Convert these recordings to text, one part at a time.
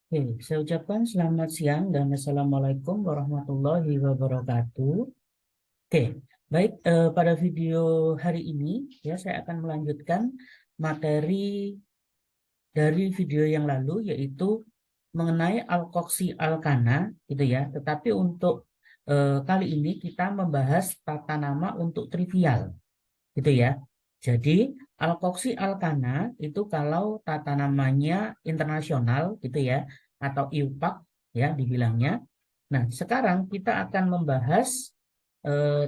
Oke, saya ucapkan selamat siang dan Assalamualaikum warahmatullahi wabarakatuh. Oke, baik, pada video hari ini ya saya akan melanjutkan materi dari video yang lalu yaitu mengenai alkoksi alkana gitu ya. Tetapi untuk kali ini kita membahas tata nama untuk trivial gitu ya. Jadi alkoksi alkana itu kalau tata namanya internasional gitu ya atau IUPAC ya dibilangnya. Nah, sekarang kita akan membahas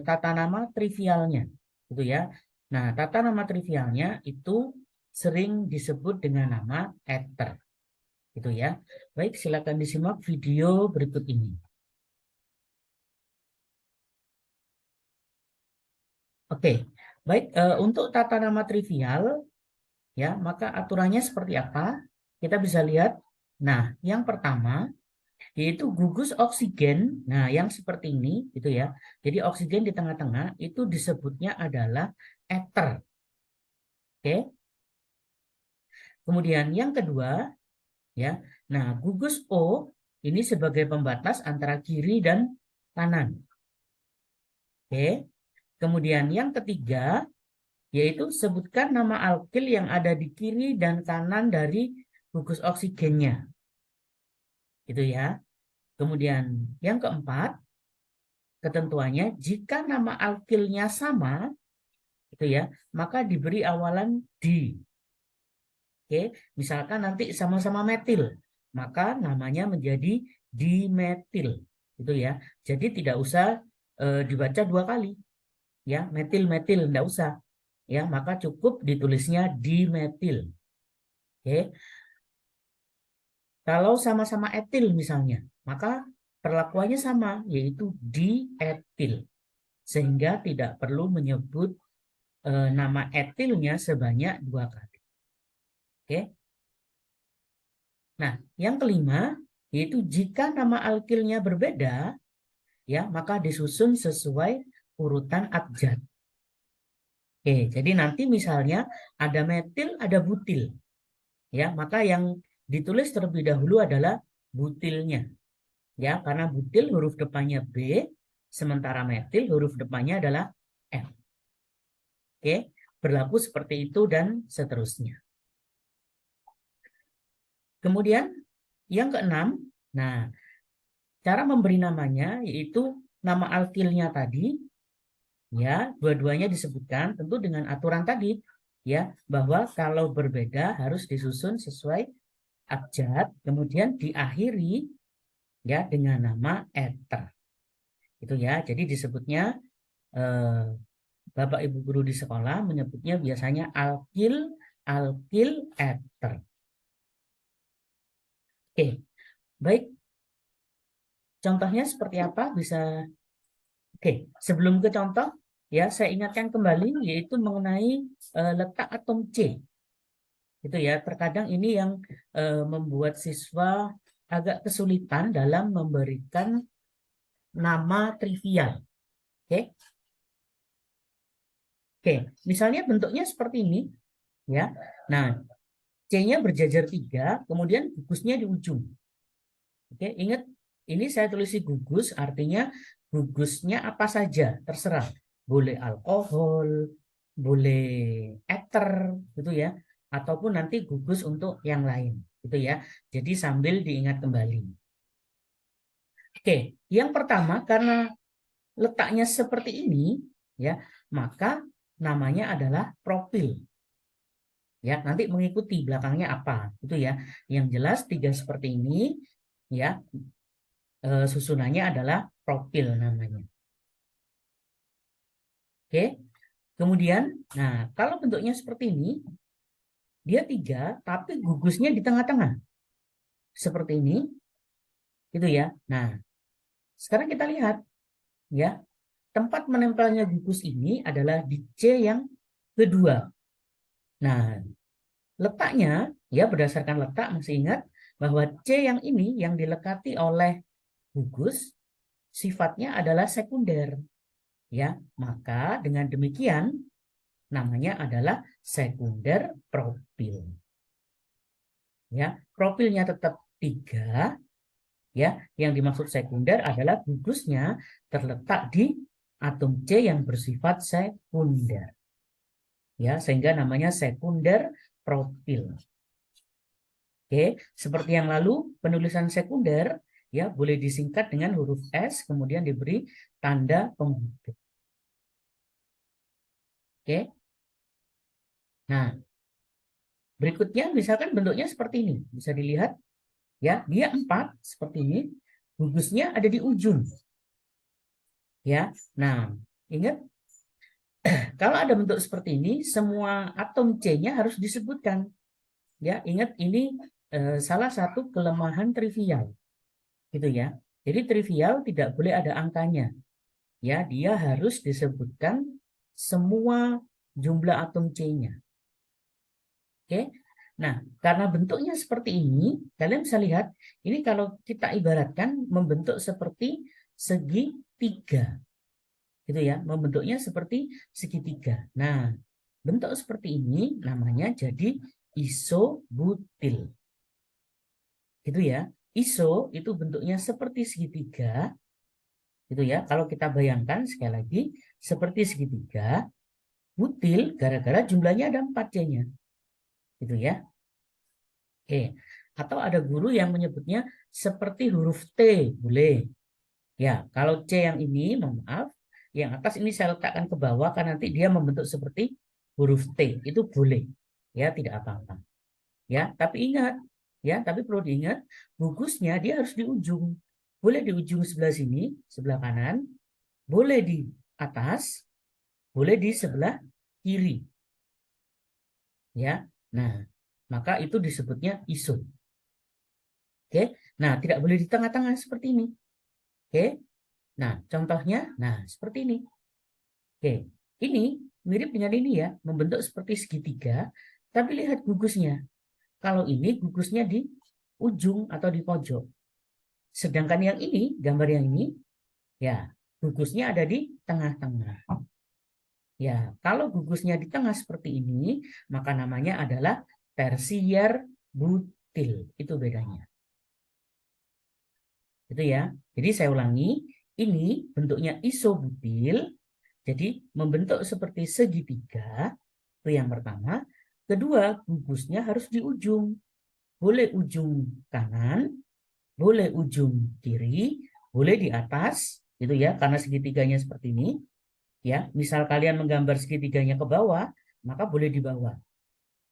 tata nama trivialnya gitu ya. Nah, tata nama trivialnya itu sering disebut dengan nama ether gitu ya. Baik, silakan disimak video berikut ini. Oke, baik, untuk tata nama trivial ya, maka aturannya seperti apa? Kita bisa lihat. Nah, yang pertama yaitu gugus oksigen. Nah, yang seperti ini gitu ya. Jadi oksigen di tengah-tengah itu disebutnya adalah ether. Oke. Kemudian yang kedua ya. Nah, gugus O ini sebagai pembatas antara kiri dan kanan. Oke. Kemudian yang ketiga yaitu sebutkan nama alkil yang ada di kiri dan kanan dari gugus oksigennya. Gitu ya. Kemudian yang keempat, ketentuannya jika nama alkilnya sama, itu ya, maka diberi awalan di. Oke, misalkan nanti sama-sama metil, maka namanya menjadi dimetil. Itu ya. Jadi tidak usah dibaca dua kali, ya, metil metil tidak usah. Ya, maka cukup ditulisnya dimetil. Oke. Kalau sama-sama etil misalnya, maka perlakuannya sama, yaitu dietil. Sehingga tidak perlu menyebut nama etilnya sebanyak dua kali. Oke. Nah, yang kelima, yaitu jika nama alkilnya berbeda, ya, maka disusun sesuai urutan abjad. Oke, jadi nanti misalnya ada metil, ada butil. Ya, maka yang ditulis terlebih dahulu adalah butilnya. Ya, karena butil huruf depannya B, sementara metil huruf depannya adalah F. Oke, berlaku seperti itu dan seterusnya. Kemudian yang keenam, nah, cara memberi namanya yaitu nama alkilnya tadi, ya, dua-duanya disebutkan tentu dengan aturan tadi, ya, bahwa kalau berbeda harus disusun sesuai abjad, kemudian diakhiri ya dengan nama ether. Itu ya, jadi disebutnya eh, Bapak Ibu guru di sekolah menyebutnya biasanya alkil, alkil ether. Oke, baik. Contohnya seperti apa? Bisa. Oke, sebelum ke contoh, ya saya ingatkan kembali yaitu mengenai letak atom C. Itu ya, terkadang ini yang membuat siswa agak kesulitan dalam memberikan nama trivial. Oke, oke, misalnya bentuknya seperti ini, ya. Nah, C-nya berjajar 3, kemudian gugusnya di ujung. Oke, ingat ini saya tulis gugus, artinya gugusnya apa saja, terserah. Boleh alkohol, boleh ether, gitu ya, ataupun nanti gugus untuk yang lain, gitu ya. Jadi sambil diingat kembali. Oke, yang pertama karena letaknya seperti ini, ya, maka namanya adalah propil. Ya, nanti mengikuti belakangnya apa, itu ya. Yang jelas tiga seperti ini, ya, susunannya adalah propil namanya. Oke, kemudian, nah kalau bentuknya seperti ini, dia tiga, tapi gugusnya di tengah-tengah, seperti ini, gitu ya. Nah, sekarang kita lihat, ya, tempat menempelnya gugus ini adalah di C yang kedua. Nah, letaknya, ya berdasarkan letak masih ingat bahwa C yang ini yang dilekati oleh gugus sifatnya adalah sekunder, ya. Maka dengan demikian namanya adalah sekunder propil. Ya, profilnya tetap 3, ya, yang dimaksud sekunder adalah gugusnya terletak di atom C yang bersifat sekunder. Ya, sehingga namanya sekunder propil. Oke, seperti yang lalu, penulisan sekunder ya boleh disingkat dengan huruf S kemudian diberi tanda penghubung. Oke. Nah, berikutnya misalkan bentuknya seperti ini. Bisa dilihat ya, dia 4 seperti ini. Gugusnya ada di ujung. Ya. Nah, ingat kalau ada bentuk seperti ini, semua atom C-nya harus disebutkan. Ya, ingat ini salah satu kelemahan trivial. Gitu ya. Jadi trivial tidak boleh ada angkanya. Ya, dia harus disebutkan semua jumlah atom C-nya. Oke. Nah, karena bentuknya seperti ini, kalian bisa lihat, ini kalau kita ibaratkan membentuk seperti segitiga. Gitu ya, membentuknya seperti segitiga. Nah, bentuk seperti ini namanya jadi isobutil. Gitu ya. Iso itu bentuknya seperti segitiga. Gitu ya. Kalau kita bayangkan sekali lagi seperti segitiga, butil gara-gara jumlahnya ada 4 C-nya. Gitu ya. Oke. Atau ada guru yang menyebutnya seperti huruf T, boleh. Ya, kalau C yang ini, mohon maaf, yang atas ini saya letakkan ke bawah karena nanti dia membentuk seperti huruf T, itu boleh. Ya, tidak apa-apa. Ya, tapi ingat, ya, tapi perlu diingat, gugusnya dia harus di ujung. Boleh di ujung sebelah sini, sebelah kanan, boleh di atas, boleh di sebelah kiri. Ya. Nah, maka itu disebutnya iso. Oke. Nah, tidak boleh di tengah-tengah seperti ini. Oke. Nah, contohnya, nah seperti ini. Oke. Ini mirip dengan ini ya, membentuk seperti segitiga, tapi lihat gugusnya. Kalau ini gugusnya di ujung atau di pojok. Sedangkan yang ini, gambar yang ini, ya, gugusnya ada di tengah-tengah. Ya, kalau gugusnya di tengah seperti ini, maka namanya adalah tersier butil. Itu bedanya. Itu ya. Jadi saya ulangi, ini bentuknya isobutil, jadi membentuk seperti segitiga. Itu yang pertama. Kedua, gugusnya harus di ujung. Boleh ujung kanan, boleh ujung kiri, boleh di atas, gitu ya, karena segitiganya seperti ini. Ya, misal kalian menggambar segitiganya ke bawah, maka boleh di bawah.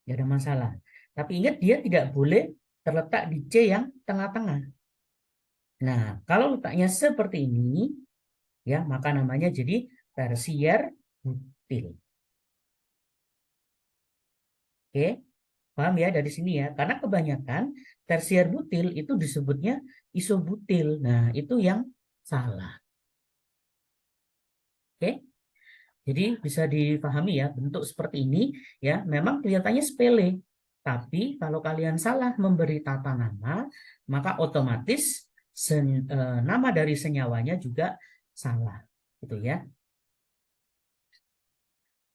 Tidak ada masalah. Tapi ingat dia tidak boleh terletak di C yang tengah-tengah. Nah, kalau letaknya seperti ini, ya, maka namanya jadi tersier butil. Oke, paham ya dari sini ya? Karena kebanyakan tersier butil itu disebutnya isobutil. Nah, itu yang salah. Oke. Jadi bisa dipahami ya, bentuk seperti ini ya memang kelihatannya sepele. Tapi kalau kalian salah memberi tata nama, maka otomatis nama dari senyawanya juga salah. Gitu ya.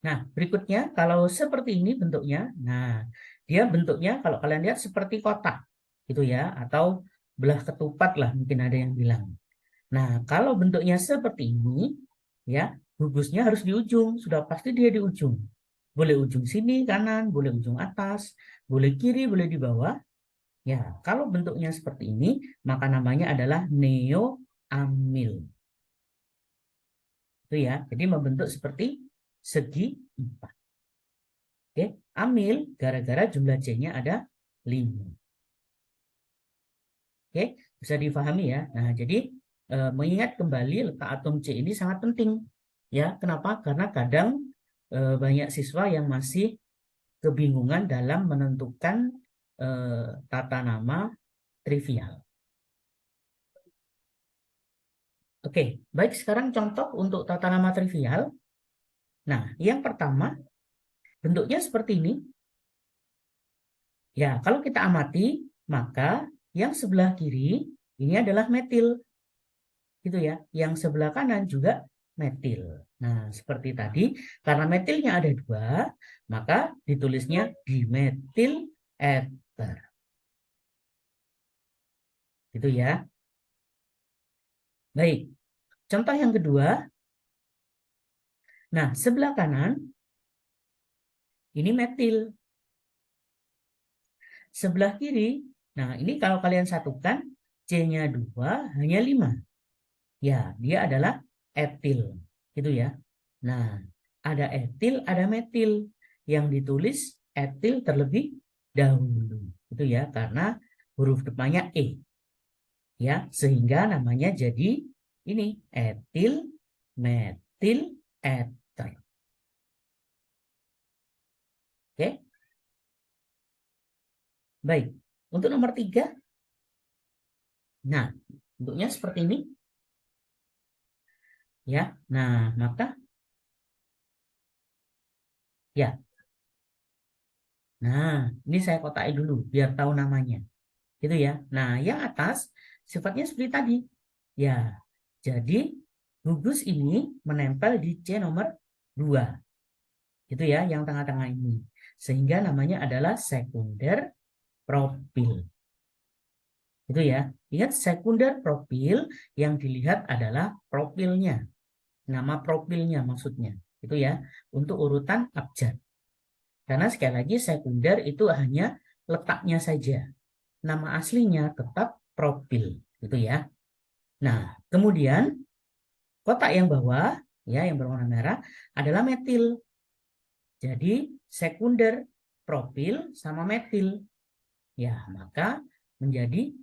Nah, berikutnya kalau seperti ini bentuknya, nah dia bentuknya kalau kalian lihat seperti kotak. Gitu ya, atau belah ketupat lah mungkin ada yang bilang. Nah, kalau bentuknya seperti ini, ya, gugusnya harus di ujung. Sudah pasti dia di ujung. Boleh ujung sini kanan, boleh ujung atas, boleh kiri, boleh di bawah. Ya, kalau bentuknya seperti ini, maka namanya adalah neoamil. Itu ya. Jadi membentuk seperti segi 4. Oke, amil gara-gara jumlah C-nya ada 5. Oke, bisa difahami ya. Nah, jadi mengingat kembali letak atom C ini sangat penting. Ya, kenapa? Karena kadang banyak siswa yang masih kebingungan dalam menentukan tata nama trivial. Oke, baik sekarang contoh untuk tata nama trivial. Nah, yang pertama bentuknya seperti ini. Ya, kalau kita amati, maka yang sebelah kiri ini adalah metil. Gitu ya. Yang sebelah kanan juga metil. Nah, seperti tadi, karena metilnya ada 2, maka ditulisnya dimetil ether. Gitu ya. Baik, contoh yang kedua. Nah, sebelah kanan ini metil. Sebelah kiri, nah ini kalau kalian satukan, C-nya 2 hanya 5. Ya, dia adalah etil. Gitu ya. Nah, ada etil, ada metil. Yang ditulis etil terlebih dahulu. Itu ya, karena huruf depannya E. Ya, sehingga namanya jadi ini etil, metil, ether. Oke, baik. Untuk nomor 3, nah, bentuknya seperti ini. Ya, nah, maka ya. Nah, ini saya kotai dulu biar tahu namanya. Gitu ya. Nah, yang atas sifatnya seperti tadi. Ya, jadi gugus ini menempel di C nomor 2. Gitu ya, yang tengah-tengah ini. Sehingga namanya adalah sekunder propil. Gitu ya. Ingat sekunder propil yang dilihat adalah profilnya. Nama profilnya maksudnya. Itu ya, untuk urutan abjad. Karena sekali lagi sekunder itu hanya letaknya saja. Nama aslinya tetap propil, gitu ya. Nah, kemudian kotak yang bawah, ya yang berwarna merah adalah metil. Jadi sekunder propil sama metil. Ya, maka menjadi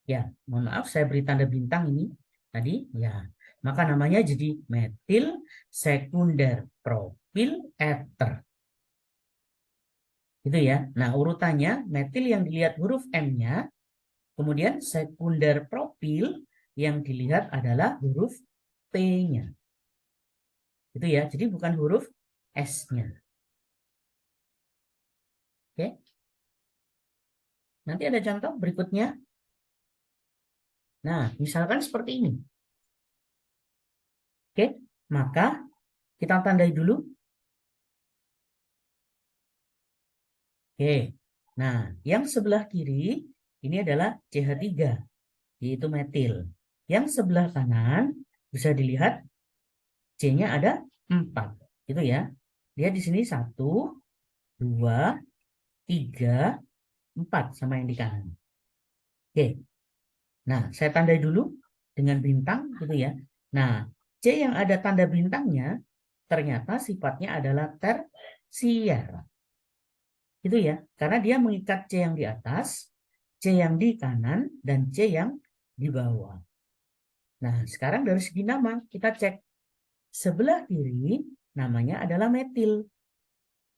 ya, mohon maaf saya beri tanda bintang ini tadi, ya. Maka namanya jadi metil sekunder propil ether. Gitu ya. Nah, urutannya metil yang dilihat huruf M-nya, kemudian sekunder propil yang dilihat adalah huruf P-nya. Itu ya. Jadi bukan huruf S-nya. Oke. Nanti ada contoh berikutnya. Nah, misalkan seperti ini. Oke. Maka kita tandai dulu. Oke. Nah, yang sebelah kiri ini adalah CH3, yaitu metil. Yang sebelah kanan bisa dilihat C-nya ada 4. Gitu ya. Dia di sini 1, 2, 3, 4 sama yang di kanan. Oke. Nah, saya tandai dulu dengan bintang gitu ya. Nah, C yang ada tanda bintangnya ternyata sifatnya adalah tersier. Gitu ya. Karena dia mengikat C yang di atas, C yang di kanan, dan C yang di bawah. Nah, sekarang dari segi nama kita cek. Sebelah kiri namanya adalah metil.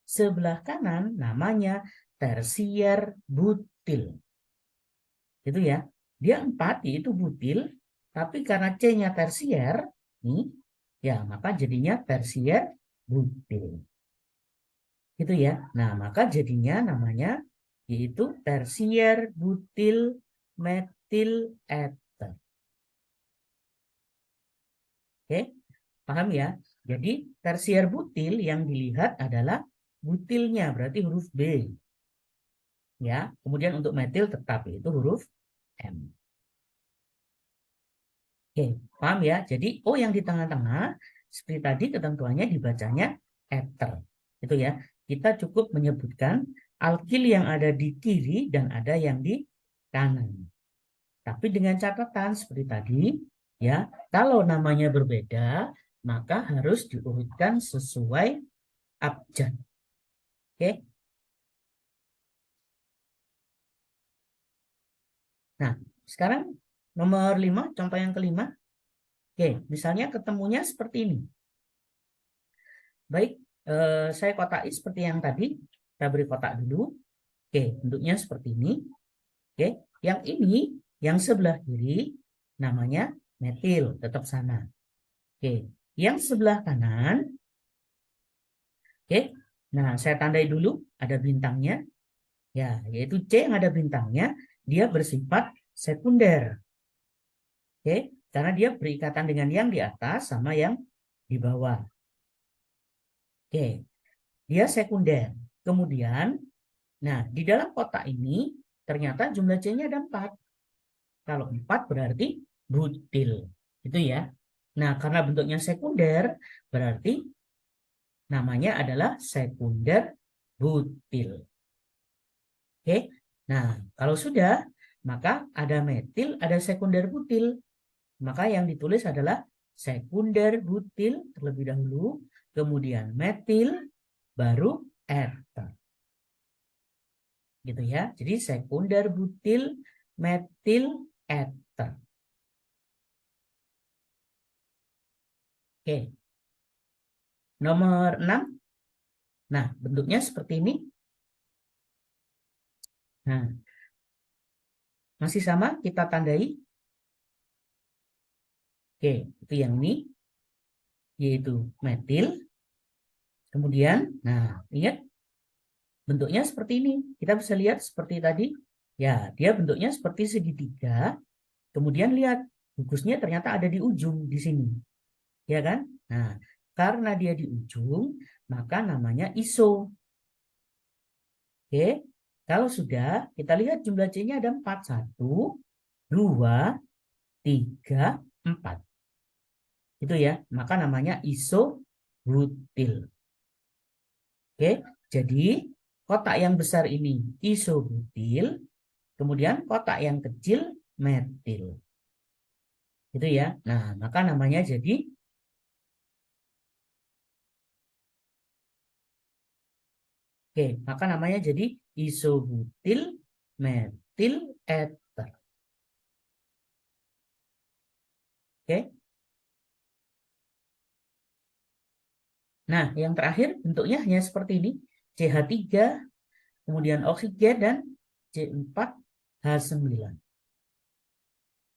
Sebelah kanan namanya tersier butil. Gitu ya. Dia 4 yaitu butil, tapi karena C-nya tersier, nih, ya maka jadinya tersier butil. Gitu ya. Nah, maka jadinya namanya yaitu tersier butil metil ether. Oke, paham ya? Jadi tersier butil yang dilihat adalah butilnya, berarti huruf B. Ya, kemudian untuk metil tetap yaitu huruf M. Oke, paham ya? Jadi O yang di tengah-tengah seperti tadi ketentuannya dibacanya ether. Itu ya. Kita cukup menyebutkan alkil yang ada di kiri dan ada yang di kanan. Tapi dengan catatan seperti tadi, ya, kalau namanya berbeda, maka harus diurutkan sesuai abjad. Oke. Nah, sekarang nomor 5, contoh yang kelima. Oke, misalnya ketemunya seperti ini. Baik, saya kotai seperti yang tadi. Kita beri kotak dulu. Oke, bentuknya seperti ini. Oke, yang ini, yang sebelah kiri, namanya metil, tetap sana. Oke, yang sebelah kanan, oke, nah saya tandai dulu, ada bintangnya. Ya, yaitu C yang ada bintangnya, dia bersifat sekunder. Oke, karena dia berikatan dengan yang di atas sama yang di bawah. Oke, dia sekunder. Kemudian, nah di dalam kotak ini ternyata jumlah C-nya ada 4. Kalau 4 berarti butil. Itu ya. Nah, karena bentuknya sekunder, berarti namanya adalah sekunder butil. Oke. Nah, kalau sudah, maka ada metil, ada sekunder butil. Maka yang ditulis adalah sekunder butil terlebih dahulu, kemudian metil, baru ether. Gitu ya. Jadi sekunder butil, metil, ether. Oke. Nomor 6. Nah, bentuknya seperti ini. Nah, masih sama kita tandai. Oke, itu yang ini, yaitu metil. Kemudian, nah, ingat bentuknya seperti ini. Kita bisa lihat seperti tadi. Ya, dia bentuknya seperti segitiga. Kemudian lihat, gugusnya ternyata ada di ujung di sini. Ya kan? Nah, karena dia di ujung, maka namanya iso. Oke, kalau sudah, kita lihat jumlah C-nya ada 4. 1, 2, 3, 4. Itu ya, maka namanya isobutil. Oke, jadi kotak yang besar ini isobutil, kemudian kotak yang kecil metil. Itu ya. Nah, maka namanya jadi maka namanya jadi isobutil metil ether. Oke. Nah, yang terakhir bentuknya hanya seperti ini. CH3, kemudian oksigen dan C4H9.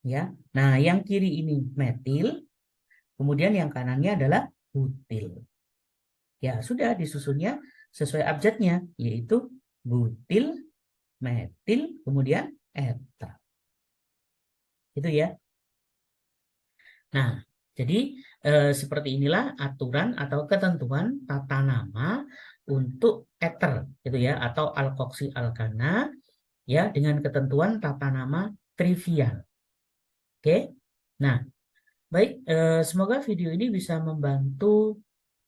Ya. Nah, yang kiri ini metil, kemudian yang kanannya adalah butil. Ya, sudah disusunnya sesuai abjadnya, yaitu butil, metil, kemudian ether. Itu ya. Nah, jadi seperti inilah aturan atau ketentuan tata nama untuk ether, gitu ya, atau alkoksi alkana, ya, dengan ketentuan tata nama trivial. Oke. Nah, baik, semoga video ini bisa membantu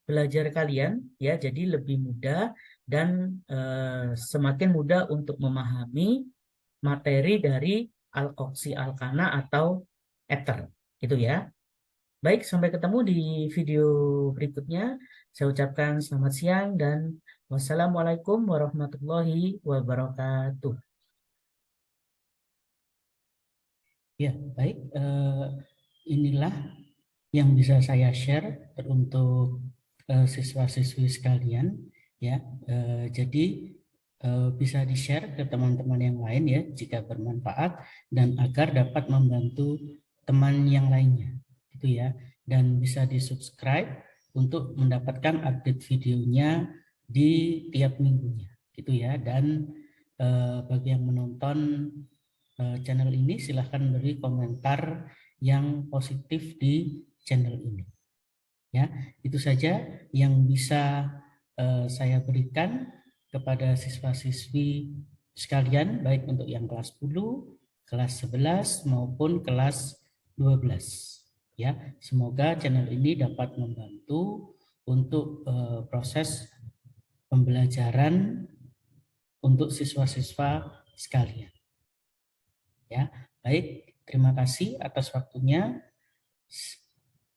belajar kalian, ya, jadi lebih mudah dan semakin mudah untuk memahami materi dari alkoksi alkana atau ether, gitu ya. Baik, sampai ketemu di video berikutnya. Saya ucapkan selamat siang dan wassalamualaikum warahmatullahi wabarakatuh. Ya, baik. Inilah yang bisa saya share untuk siswa-siswi sekalian. Ya, jadi bisa di-share ke teman-teman yang lain ya jika bermanfaat dan agar dapat membantu teman yang lainnya. Gitu ya. Dan bisa di-subscribe untuk mendapatkan update videonya di tiap minggunya. Gitu ya. Dan bagi yang menonton channel ini silahkan beri komentar yang positif di channel ini. Ya, itu saja yang bisa saya berikan kepada siswa-siswi sekalian, baik untuk yang kelas 10, kelas 11 maupun kelas 12. Ya, semoga channel ini dapat membantu untuk proses pembelajaran untuk siswa-siswa sekalian. Ya, baik, terima kasih atas waktunya.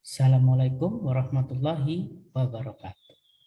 Assalamualaikum warahmatullahi wabarakatuh.